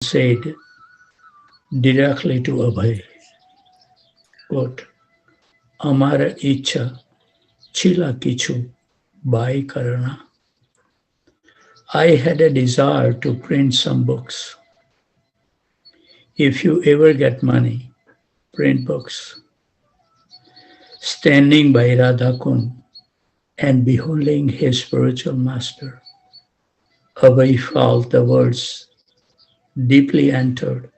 said directly to Abhay, quote, Amara icha chila kichu bai karana. I had a desire to print some books. If you ever get money, print books. Standing by Radhakund and beholding his spiritual master, Abhay felt the words deeply entered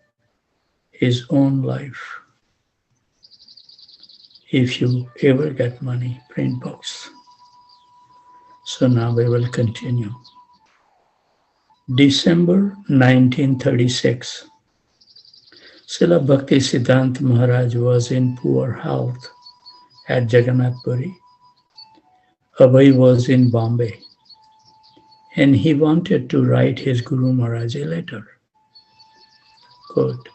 his own life. If you ever get money, print books. So now we will continue. December 1936. Srila Bhakti Siddhanta Maharaj was in poor health at Jagannath Puri. Abhay was in Bombay and he wanted to write his Guru Maharaj a letter. Quote,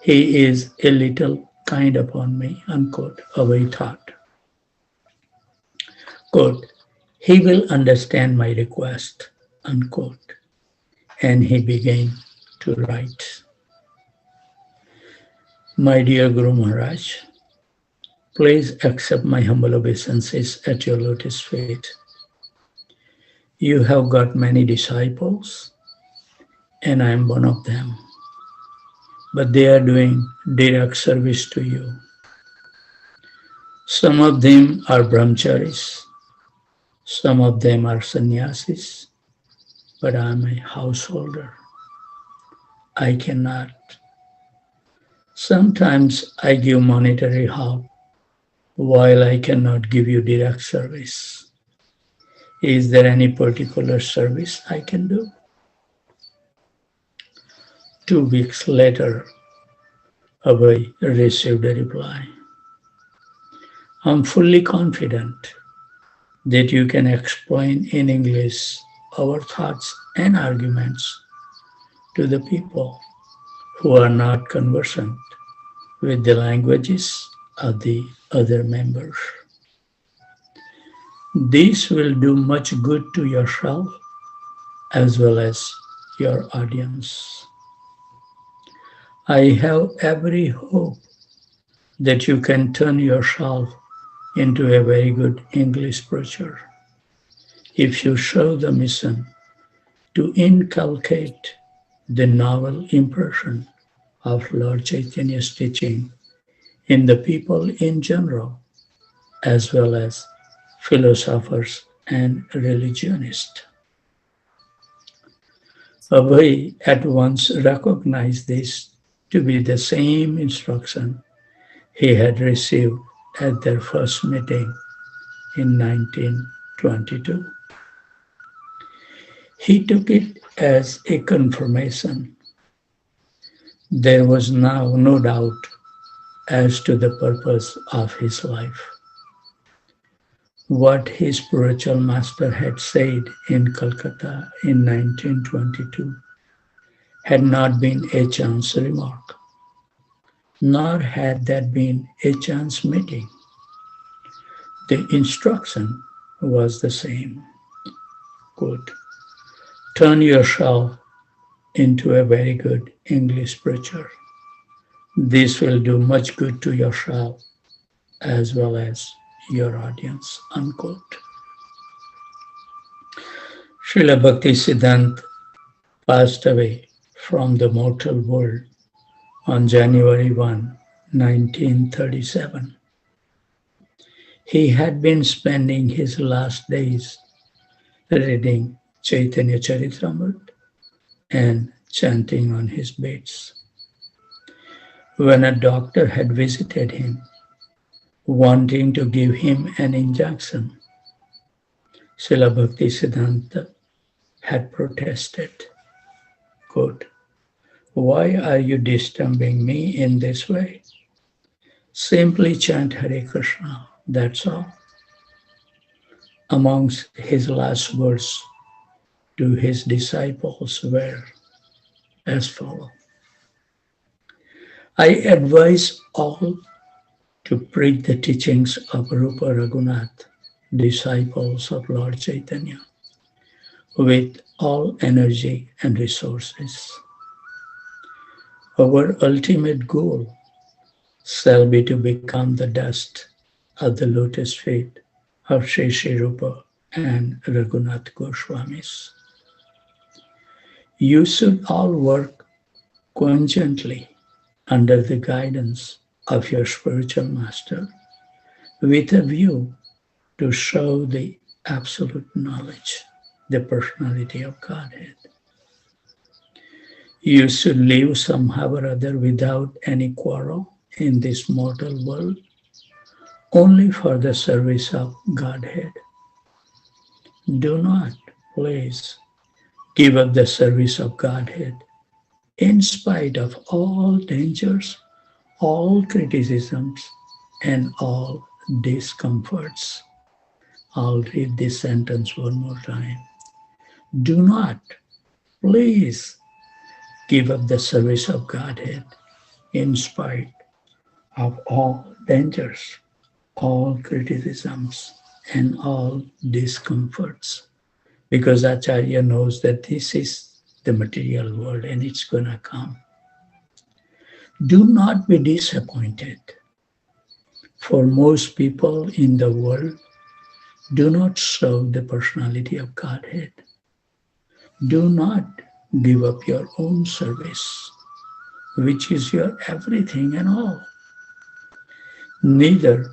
he is a little kind upon me, unquote, Abhay thought. Quote, he will understand my request, unquote. And he began to write. My dear Guru Maharaj, please accept my humble obeisances at your lotus feet. You have got many disciples, and I am one of them. But they are doing direct service to you. Some of them are brahmacharis, some of them are sannyasis, but I am a householder. I cannot. Sometimes I give monetary help while I cannot give you direct service. Is there any particular service I can do? 2 weeks later, Abhay received a reply. I'm fully confident that you can explain in English our thoughts and arguments to the people who are not conversant with the languages of the other members. This will do much good to yourself as well as your audience. I have every hope that you can turn yourself into a very good English preacher if you show the mission to inculcate the novel impression of Lord Chaitanya's teaching in the people in general, as well as philosophers and religionists. Abhay at once recognized this to be the same instruction he had received at their first meeting in 1922. He took it as a confirmation. There was now no doubt as to the purpose of his life. What his spiritual master had said in Calcutta in 1922 had not been a chance remark, nor had that been a chance meeting. The instruction was the same. Quote, turn yourself into a very good English preacher. This will do much good to yourself as well as your audience, unquote. Srila Bhakti Siddhanta passed away from the mortal world on January 1, 1937. He had been spending his last days reading Chaitanya Charitamrita and chanting on his beds. When a doctor had visited him, wanting to give him an injection, Srila Bhakti Siddhanta had protested, quote, why are you disturbing me in this way? Simply chant Hare Krishna, that's all. Amongst his last words to his disciples were as follows. I advise all to preach the teachings of Rupa Raghunath, disciples of Lord Chaitanya, with all energy and resources. Our ultimate goal shall be to become the dust of the lotus feet of Sri Sri Rupa and Raghunath Goswamis. You should all work conjointly under the guidance of your spiritual master with a view to show the absolute knowledge, the personality of Godhead. You should live somehow or other without any quarrel in this mortal world, only for the service of Godhead. Do not, please, give up the service of Godhead in spite of all dangers, all criticisms, and all discomforts. I'll read this sentence one more time. Do not, please, give up the service of Godhead in spite of all dangers, all criticisms, and all discomforts. Because Acharya knows that this is the material world and it's going to come. Do not be disappointed. For most people in the world, do not serve the personality of Godhead. Do not give up your own service, which is your everything and all. Neither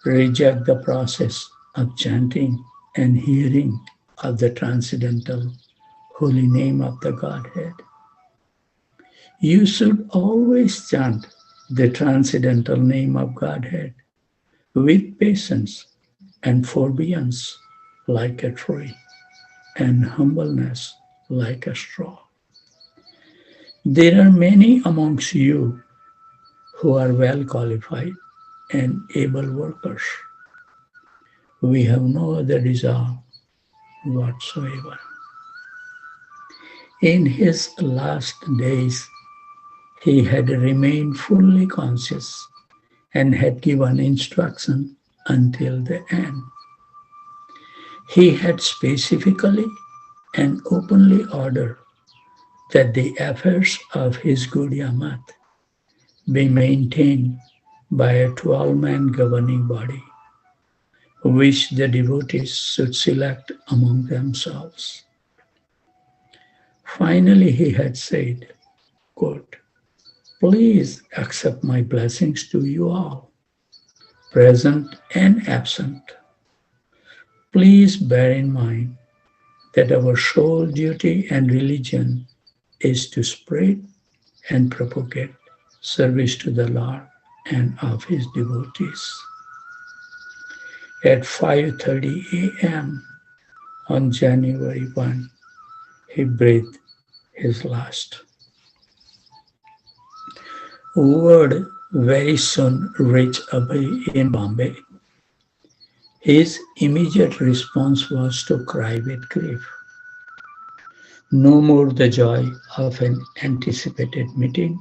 reject the process of chanting and hearing of the transcendental holy name of the Godhead. You should always chant the transcendental name of Godhead with patience and forbearance like a tree and humbleness like a straw. There are many amongst you who are well qualified and able workers. We have no other desire whatsoever. In his last days, he had remained fully conscious and had given instruction until the end. He had specifically and openly ordered that the affairs of his Gaudiya Math be maintained by a 12-man governing body, which the devotees should select among themselves. Finally, he had said, quote, please accept my blessings to you all, present and absent. Please bear in mind that our sole duty and religion is to spread and propagate service to the Lord and of his devotees. At 5:30 a.m. on January 1, he breathed his last. Word very soon reached Abhay in Bombay. His immediate response was to cry with grief. No more the joy of an anticipated meeting,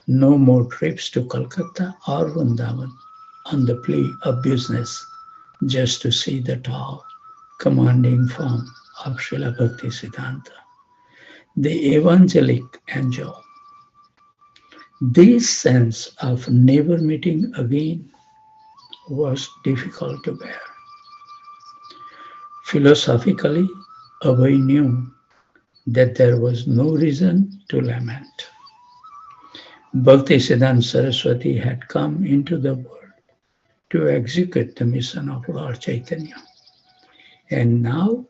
no more trips to Calcutta or Vrindavan on the plea of business just to see the tall, commanding form of Srila Bhakti Siddhanta, the evangelic angel. This sense of never meeting again was difficult to bear. Philosophically, Abhay knew that there was no reason to lament. Bhakti Siddhanta Saraswati had come into the world to execute the mission of Lord Chaitanya, and now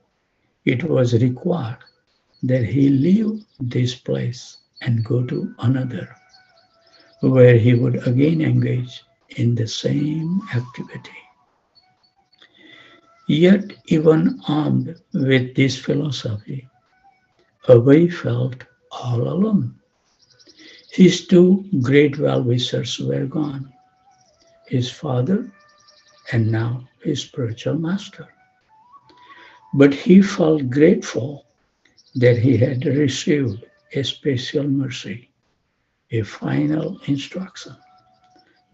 it was required that he leave this place and go to another, where he would again engage in the same activity. Yet, even armed with this philosophy, Abhay felt all alone. His two great well-wishers were gone, his father and now his spiritual master. But he felt grateful that he had received a special mercy, a final instruction,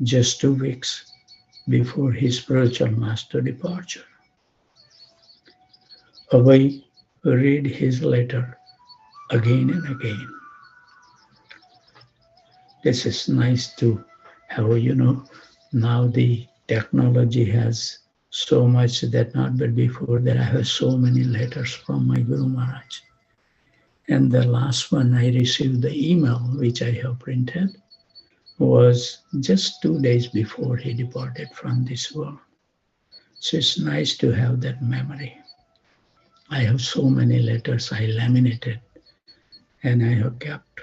just 2 weeks before his spiritual master departure. Abhay read his letter again and again. This is nice to have, now the technology has so much that not but before that I have so many letters from my Guru Maharaj. And the last one I received the email which I have printed was just 2 days before he departed from this world. So it's nice to have that memory. I have so many letters I laminated and I have kept.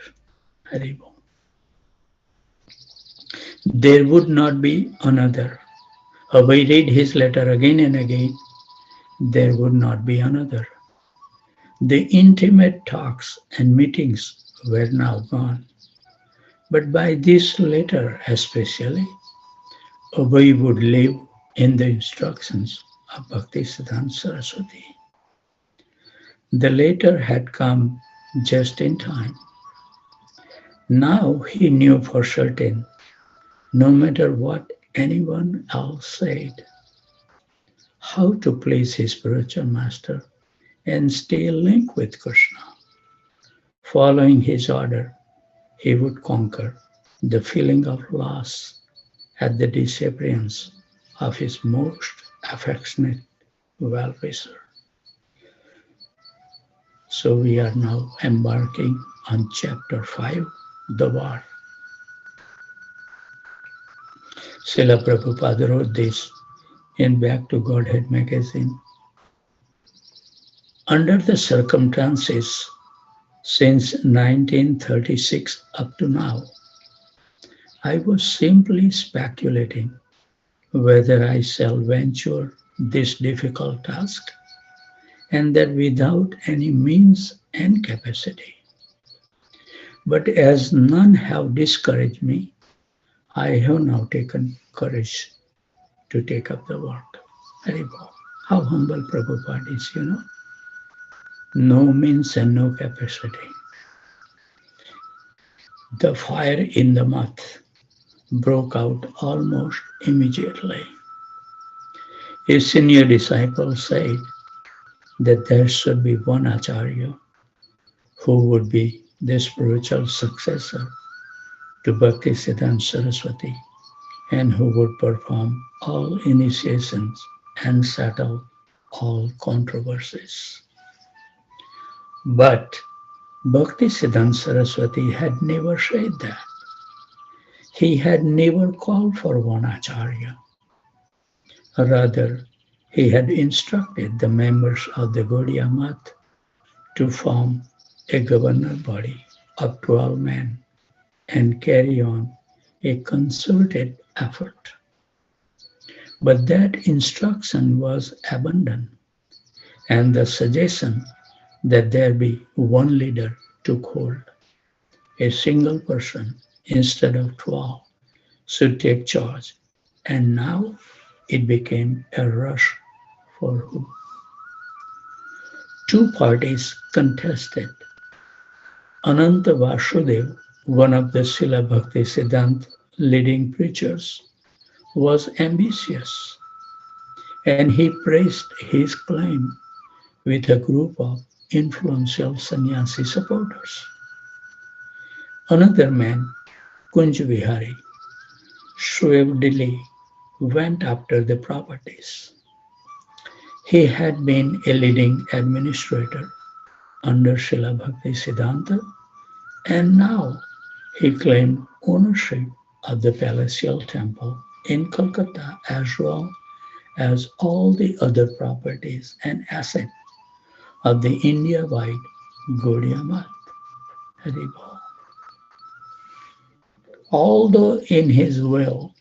Haribo. There would not be another. We read his letter again and again. There would not be another. The intimate talks and meetings were now gone. But by this letter especially, we would live in the instructions of Bhaktisiddhanta Saraswati. The letter had come just in time. Now he knew for certain, no matter what anyone else said, how to please his spiritual master and stay linked with Krishna. Following his order, he would conquer the feeling of loss at the disappearance of his most affectionate well-wisher. So we are now embarking on chapter 5, the war. Srila Prabhupada wrote this in Back to Godhead magazine. Under the circumstances since 1936 up to now, I was simply speculating whether I shall venture this difficult task, and that without any means and capacity. But as none have discouraged me, I have now taken courage to take up the work. Haribol. How humble Prabhupada is, No means and no capacity. The fire in the mouth broke out almost immediately. A senior disciple said that there should be one Acharya who would be the spiritual successor to Bhaktisiddhanta Saraswati and who would perform all initiations and settle all controversies. But Bhaktisiddhanta Saraswati had never said that. He had never called for one Acharya. Rather, he had instructed the members of the Gaudiya Math to form a governor body of 12 men and carry on a concerted effort. But that instruction was abandoned, and the suggestion that there be one leader took hold. A single person instead of 12 should take charge, and now it became a rush for who? Two parties contested. Ananta Vasudev, one of the Srila Bhaktisiddhanta leading preachers, was ambitious, and he praised his claim with a group of influential sannyasi supporters. Another man, Kunj Vihari, swiftly went after the properties. He had been a leading administrator under Srila Bhaktisiddhanta, and now he claimed ownership of the palatial temple in Calcutta as well as all the other properties and assets of the India-wide Gaudiya Math. Haribol. Although in his will,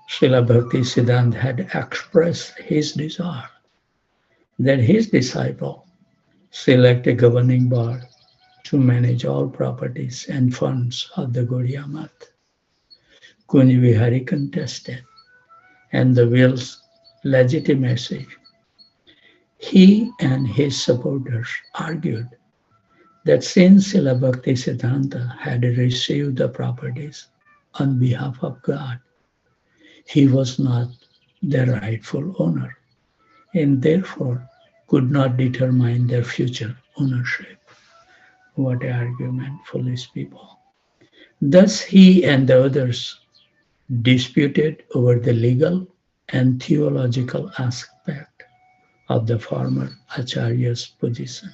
Srila Bhaktisiddhanta had expressed his desire that his disciple select a governing board to manage all properties and funds of the Gaudiya Math. Kunj Vihari contested, and the will's legitimacy. He and his supporters argued that since Srila Bhaktisiddhanta had received the properties on behalf of God, he was not the rightful owner and therefore could not determine their future ownership. What an argument, foolish people. Thus he and the others disputed over the legal and theological aspect of the former Acharya's position.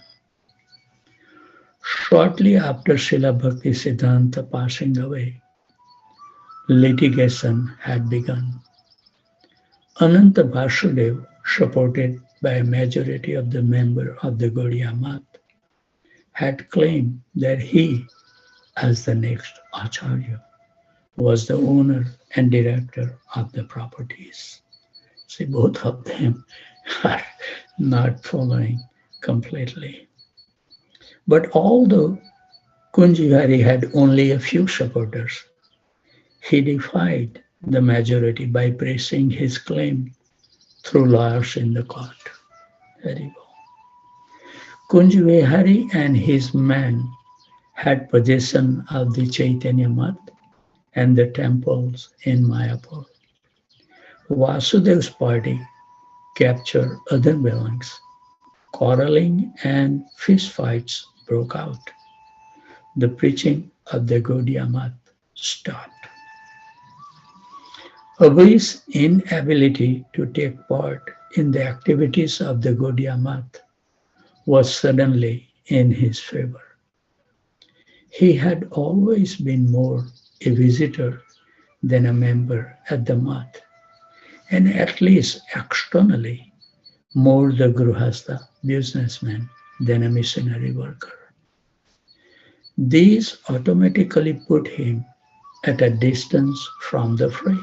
Shortly after Srila Bhaktisiddhanta passing away, litigation had begun. Ananta Vasudev, supported by a majority of the members of the Gaudiya Math, had claimed that he, as the next Acharya, was the owner and director of the properties. See, both of them are not following completely. But although Kunjihari had only a few supporters, he defied the majority by pressing his claim through lawyers in the court. There you go. Kunjihari and his men had possession of the Chaitanya Math and the temples in Mayapur. Vasudev's party captured other buildings. Quarreling and fistfights broke out. The preaching of the Gaudiya Math stopped. Abhi's inability to take part in the activities of the Gaudiya Math was suddenly in his favor. He had always been more a visitor than a member at the Math, and at least externally, more the Gruhastha businessman than a missionary worker. These automatically put him at a distance from the fray.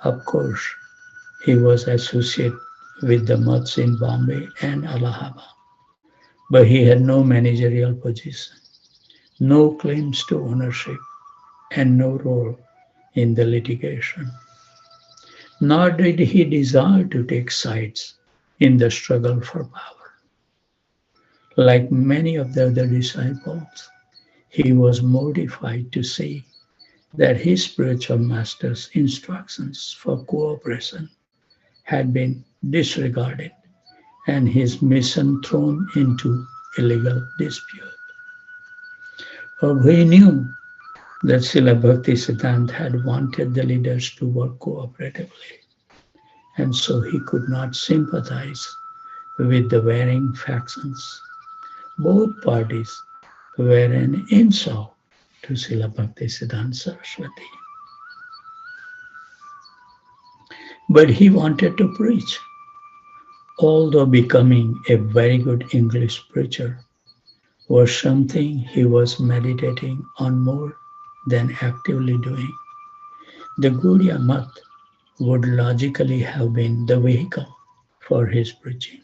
Of course, he was associated with the Maths in Bombay and Allahabad, but he had no managerial position, no claims to ownership, and no role in the litigation. Nor did he desire to take sides in the struggle for power. Like many of the other disciples, he was mortified to see that his spiritual master's instructions for cooperation had been disregarded and his mission thrown into a legal dispute. Abhay knew that Srila Bhakti Siddhant had wanted the leaders to work cooperatively, and so he could not sympathize with the varying factions. Both parties were an insult to Srila Bhakti Siddhanta Saraswati. But he wanted to preach. Although becoming a very good English preacher was something he was meditating on more than actively doing, the Gaudiya Math would logically have been the vehicle for his preaching.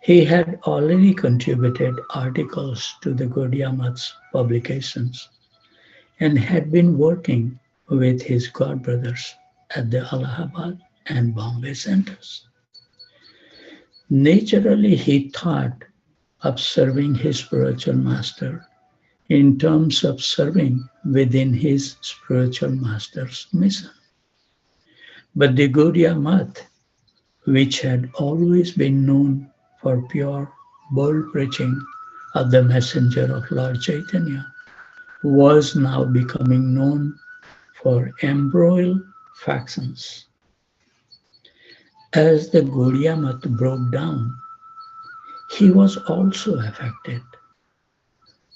He had already contributed articles to the Gaudiya Math's publications and had been working with his godbrothers at the Allahabad and Bombay centers. Naturally, he thought of serving his spiritual master in terms of serving within his spiritual master's mission. But the Gaudiya Math, which had always been known for pure, bold preaching of the messenger of Lord Chaitanya, was now becoming known for embroiled factions. As the Gaudiya Math broke down, he was also affected.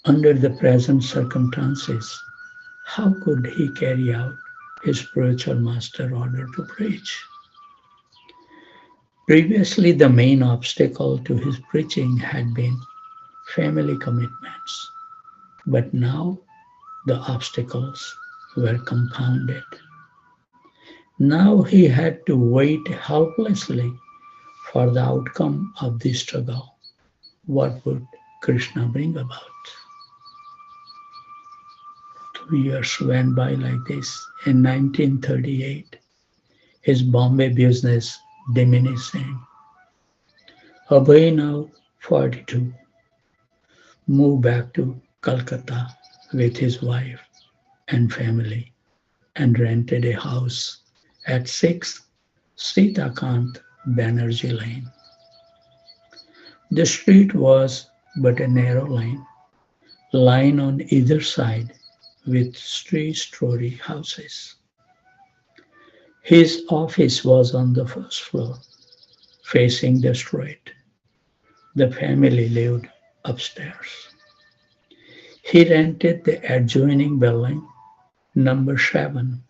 Under the present circumstances, how could he carry out his spiritual master order to preach? Previously, the main obstacle to his preaching had been family commitments, but now the obstacles were compounded. Now he had to wait helplessly for the outcome of the struggle. What would Krishna bring about? 2 years went by like this. In 1938, his Bombay business diminishing. Abhay, now 42, moved back to Calcutta with his wife and family and rented a house at 6 Sitakant Banerjee Lane. The street was but a narrow lane, line on either side with three-story houses. His office was on the first floor, facing the street. The family lived upstairs. He rented the adjoining building, number 7,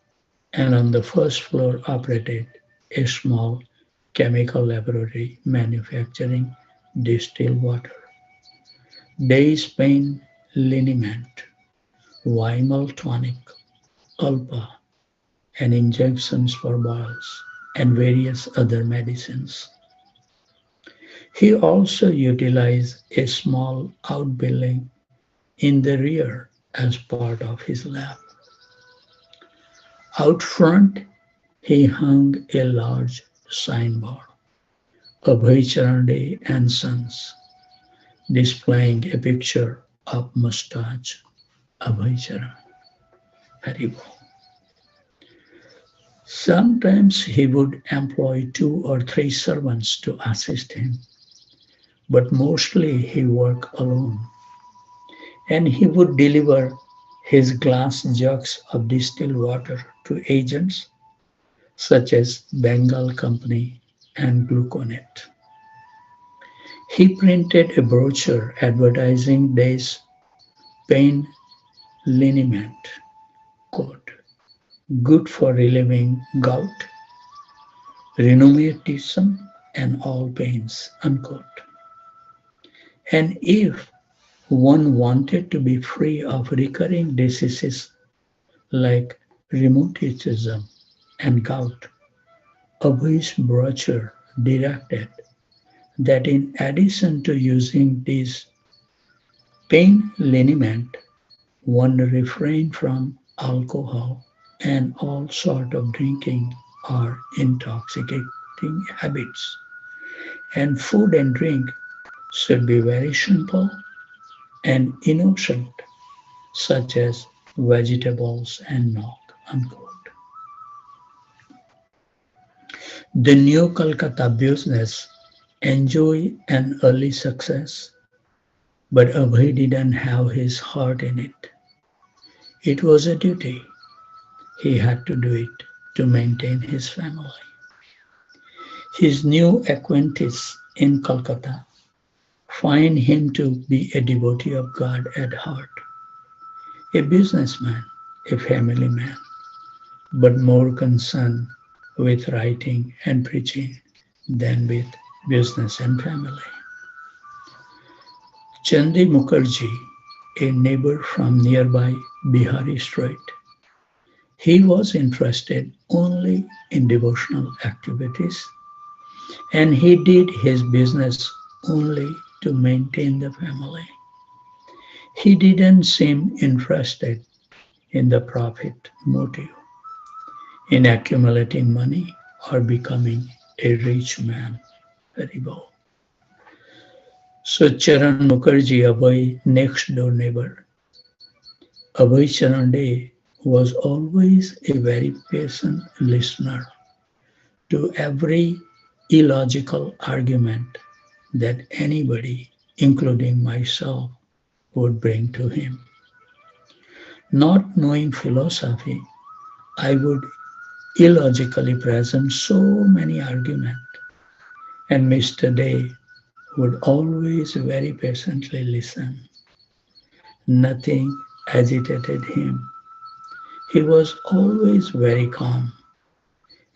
and on the first floor operated a small chemical laboratory manufacturing distilled water, Days pain liniment, Vimal tonic, Ulpa, and injections for boils, and various other medicines. He also utilized a small outbuilding in the rear as part of his lab. Out front, he hung a large signboard, Abhay Charande and Sons, displaying a picture of mustache Abhay Charan. Haribo. Sometimes he would employ 2 or 3 servants to assist him, but mostly he worked alone. And he would deliver his glass jugs of distilled water to agents such as Bengal Company and Gluconet. He printed a brochure advertising Day's pain liniment, quote, good for relieving gout, rheumatism, and all pains, unquote. And if one wanted to be free of recurring diseases like rheumatism and gout, Abhi's brochure directed that in addition to using these pain liniment, one refrain from alcohol and all sort of drinking or intoxicating habits. And food and drink should be very simple and innocent, such as vegetables and milk. Unquote. The new Calcutta business enjoyed an early success, but Abhay didn't have his heart in it. It was a duty. He had to do it to maintain his family. His new acquaintance in Calcutta find him to be a devotee of God at heart, a businessman, a family man, but more concerned with writing and preaching than with business and family. Chandi Mukherjee, a neighbor from nearby Bihari Strait, he was interested only in devotional activities and he did his business only to maintain the family. He didn't seem interested in the profit motive, in accumulating money or becoming a rich man. Haribol. So Charan Mukherjee, Abhay next door neighbor, Abhay Charande was always a very patient listener to every illogical argument that anybody, including myself, would bring to him. Not knowing philosophy, I would illogically present so many arguments, and Mr. Day would always very patiently listen. Nothing agitated him. He was always very calm,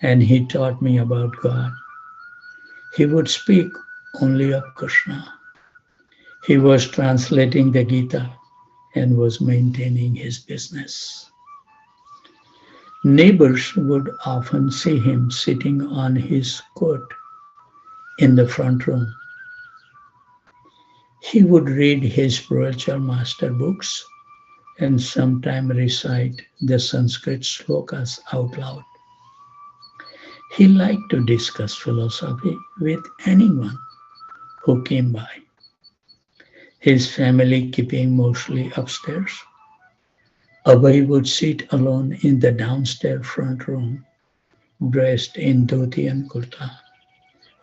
and he taught me about God. He would speak only of Krishna. He was translating the Gita and was maintaining his business. Neighbors would often see him sitting on his coat in the front room. He would read his spiritual master books and sometimes recite the Sanskrit slokas out loud. He liked to discuss philosophy with anyone who came by. His family keeping mostly upstairs. Abhay would sit alone in the downstairs front room, dressed in dhoti and kurta,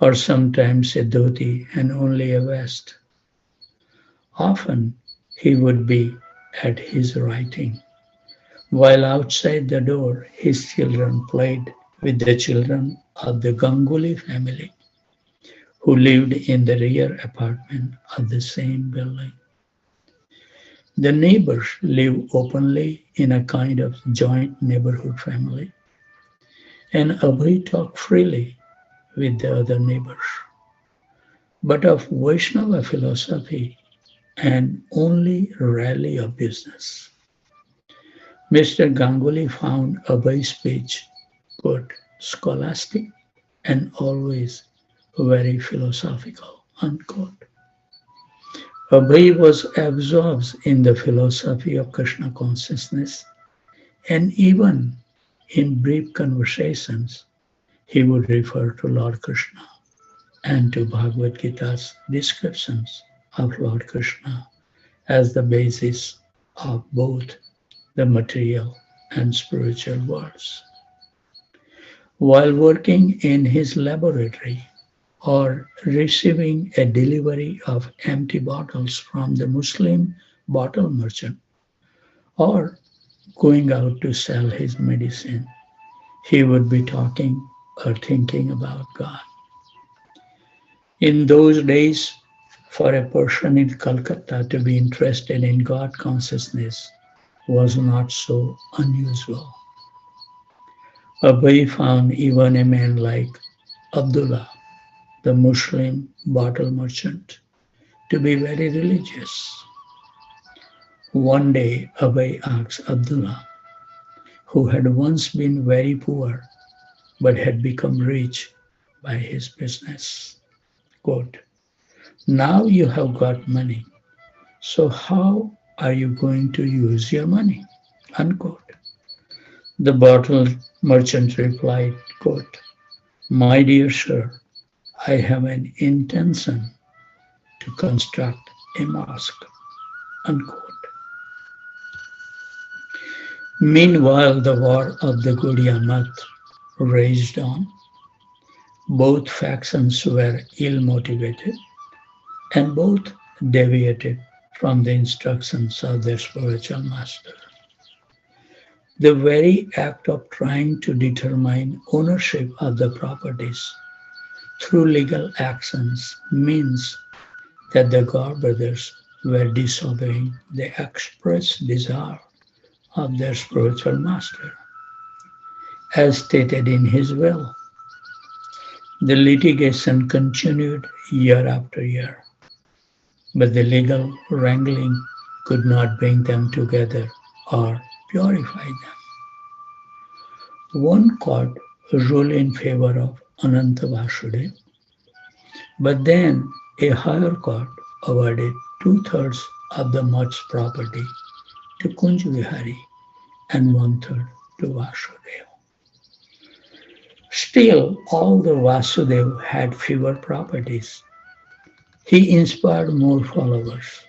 or sometimes a dhoti and only a vest. Often he would be at his writing, while outside the door his children played with the children of the Ganguly family who lived in the rear apartment of the same building. The neighbors live openly in a kind of joint neighborhood family, and Abhay talked freely with the other neighbors, but of Vaishnava philosophy and only rarely of business. Mr. Ganguly found Abhay's speech good, scholastic, and always very philosophical. Unquote. Abhay was absorbed in the philosophy of Krishna consciousness, and even in brief conversations, he would refer to Lord Krishna and to Bhagavad Gita's descriptions of Lord Krishna as the basis of both the material and spiritual worlds. While working in his laboratory or receiving a delivery of empty bottles from the Muslim bottle merchant or going out to sell his medicine, he would be talking or thinking about God. In those days, for a person in Calcutta to be interested in God consciousness was not so unusual. Abhay found even a man like Abdullah, the Muslim bottle merchant, to be very religious. One day, Abhay asked Abdullah, who had once been very poor but had become rich by his business, quote, "Now you have got money, so how are you going to use your money?" Unquote. The bottle merchant replied, quote, "My dear sir, I have an intention to construct a mosque." Unquote. Meanwhile, the war of the Gaudiya raged on. Both factions were ill motivated and both deviated from the instructions of their spiritual master. The very act of trying to determine ownership of the properties through legal actions means that the God brothers were disobeying the express desire of their spiritual master, as stated in his will. The litigation continued year after year, but the legal wrangling could not bring them together or purify them. One court ruled in favor of Ananta Vasudev, but then a higher court awarded two-thirds of the mutt's property to Kunj Vihari and one-third to Vasudev. Still, although Vasudev had fewer properties, he inspired more followers.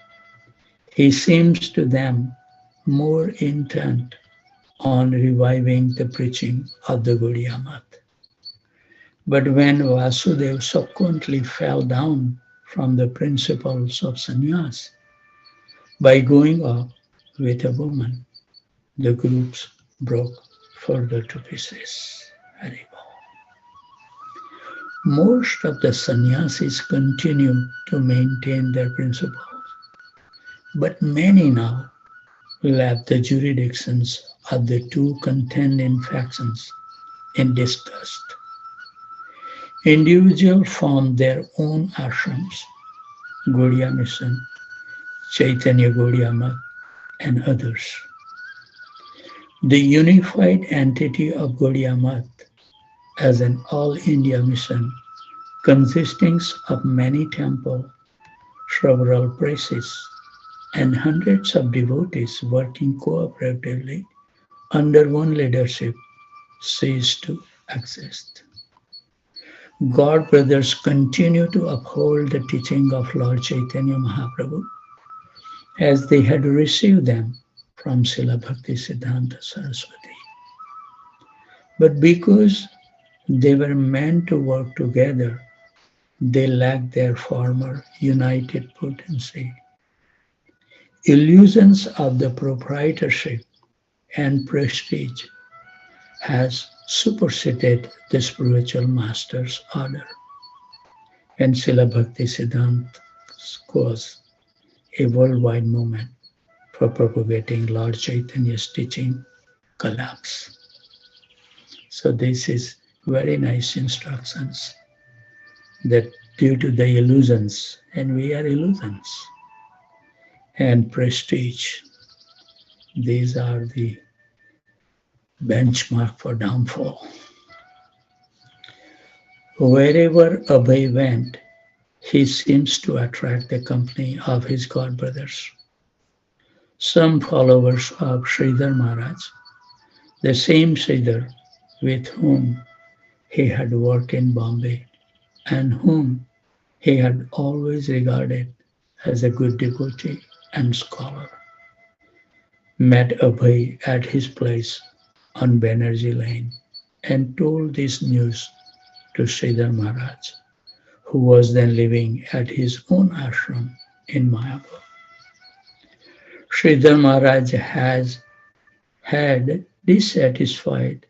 He seems to them more intent on reviving the preaching of the Gaudiya Math. But when Vasudev subsequently fell down from the principles of sannyas by going off with a woman, the groups broke further to pieces. Most of the sannyasis continue to maintain their principles, but many now left the jurisdictions of the two contending factions in disgust. Individuals formed their own ashrams, Gaudiya Mission, Chaitanya Gaudiya Math, and others. The unified entity of Gaudiya Math as an all-India mission consisting of many temples, several presses, and hundreds of devotees working cooperatively under one leadership ceased to exist. God brothers continue to uphold the teaching of Lord Chaitanya Mahaprabhu as they had received them from Srila Bhakti Siddhanta Saraswati. But because they were meant to work together, they lacked their former united potency. illusions of the proprietorship and prestige has superseded the spiritual master's order. And Srila Bhakti Siddhanta was a worldwide movement for propagating Lord Chaitanya's teaching collapse. So this is very nice instructions that due to the illusions, and we are illusions, and prestige, these are the benchmark for downfall. Wherever Abhay went, he seems to attract the company of his god brothers. Some followers of Sridhar Maharaj, the same Sridhar with whom he had worked in Bombay and whom he had always regarded as a good devotee and scholar, met Abhay at his place on Banerjee Lane and told this news to Sridhar Maharaj, who was then living at his own ashram in Mayapur. Sridhar Maharaj has had disaffiliated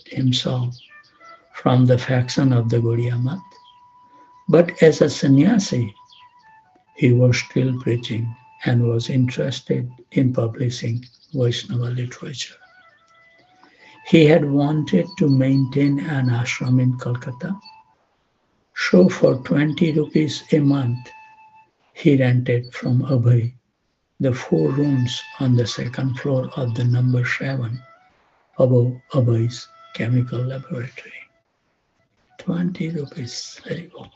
himself from the faction of the Gaudiya Math, but as a sannyasi, he was still preaching and was interested in publishing Vaishnava literature. He had wanted to maintain an ashram in Calcutta, so for 20 rupees a month, he rented from Abhay the 4 rooms on the second floor of the number 7 above Abhay's chemical laboratory. 20 rupees, very well.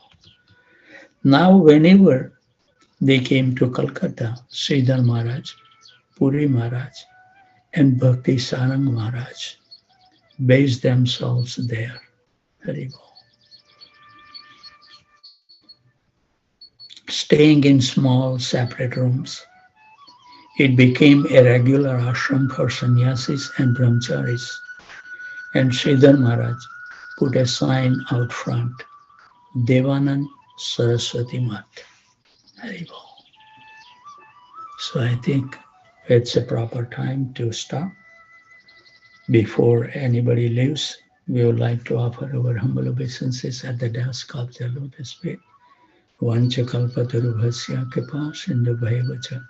Now, whenever they came to Calcutta, Sridhar Maharaj, Puri Maharaj, and Bhakti Sarang Maharaj based themselves there. Very well. Staying in small separate rooms, it became a regular ashram for sannyasis and brahmacharis, and Sridhar Maharaj put a sign out front, Devanand Saraswati Mat. Very well. So I think it's a proper time to stop. Before anybody leaves, we would like to offer our humble obeisances at the desk of the lotus feet. Vanchakalpatarubhasya kripa sindhubhaivacha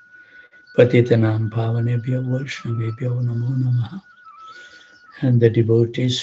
patitanam pavanebhyo vaishnavebhyo namo namaha. And the devotees